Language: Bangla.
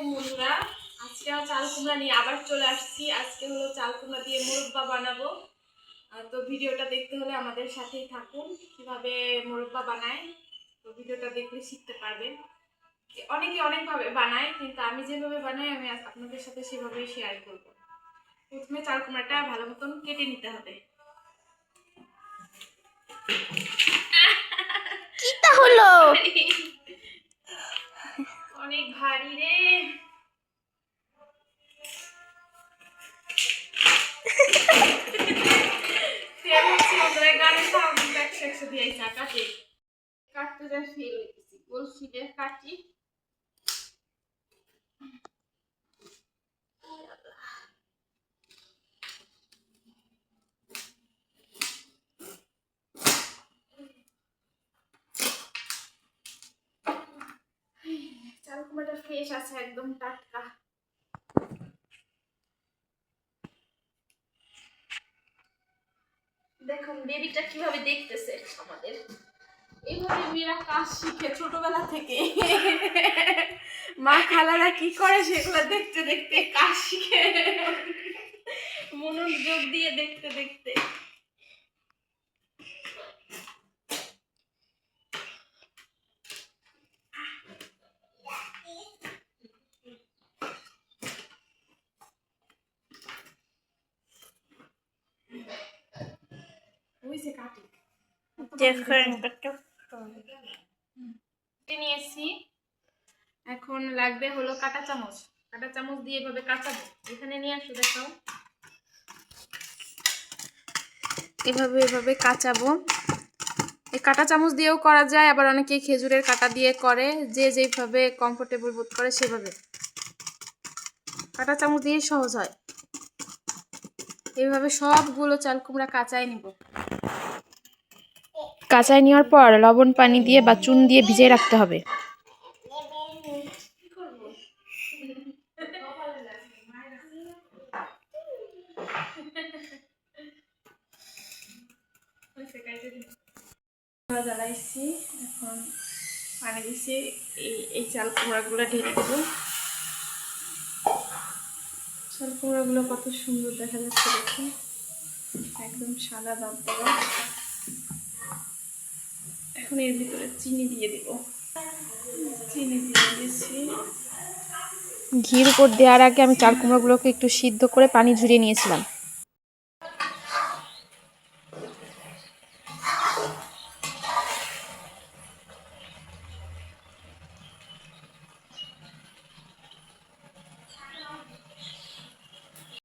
আলাইকুম বন্ধুরা, আজকে চাল কুমড়া নিয়ে আবার চলে আসছি। আজকে হলো চাল কুমড়া দিয়ে মোরব্বা বানাবো। তো ভিডিওটা দেখতে হলে আমাদের সাথেই থাকুন, কিভাবে মোরব্বা বানায়। তো ভিডিওটা দেখলে শিখতে পারবেন। অনেকে অনেকভাবে বানায়, কিন্তু আমি যেভাবে বানাই আমি আপনাদের সাথে সেভাবেই শেয়ার করব। প্রথমে চাল কুমড়াটা ভালো মতন কেটে নিতে হবে। কিটা হলো অনেক ভারী রে। গানের সাউন্ড একশো দিয়ে কাটে কাটতে যা ফেল হইতেছি গোল ফিলে কাটি। চাল কুমড়াটা ফ্রেশ আছে, একদম টাটকা। দেখুন বেবিটা কিভাবে দেখতেছে আমাদের। এইভাবে মেয়েরা কাজ শিখে ছোটবেলা থেকে। মা খালারা কি করে সেগুলো দেখতে দেখতে কাজ শিখে, মনোযোগ দিয়ে দেখতে দেখতে। নিয়েছি, এখন লাগবে হলো কাঁটা চামচ। কাঁটা চামচ দিয়ে এভাবে কাটাবো। এখানে নিয়ে আসো, দেখাও। এভাবে এভাবে কাটাবো। এই কাঁটা চামচ দিয়েও করা যায়, আবার অনেকে খেজুরের কাঁটা দিয়ে করে। যে যেভাবে কমফোর্টেবল বোধ করে সেভাবে। কাঁটা চামচ দিয়ে সহজ হয়। এইভাবে সবগুলো চাল কুমড়া কাঁচাই নিব। কাঁচাই নেওয়ার পর লবণ পানি দিয়ে বা চুন দিয়ে ভিজিয়ে রাখতে হবে। জ্বালাইছি, এখন পানি দিছি। এই চাল কুমড়াগুলো ঢেলে দেবো। চাল কুমড়াগুলো কত সুন্দর দেখা যাচ্ছে, দেখুন, একদম সাদা দবদবা। এখন এর ভিতরে চিনি দিয়ে দিব। চিনি দিয়ে দিয়েছি। ঘির উপর দেওয়ার আগে আমি চাল কুমড়াগুলোকে একটু সিদ্ধ করে পানি ঝরিয়ে নিয়েছিলাম।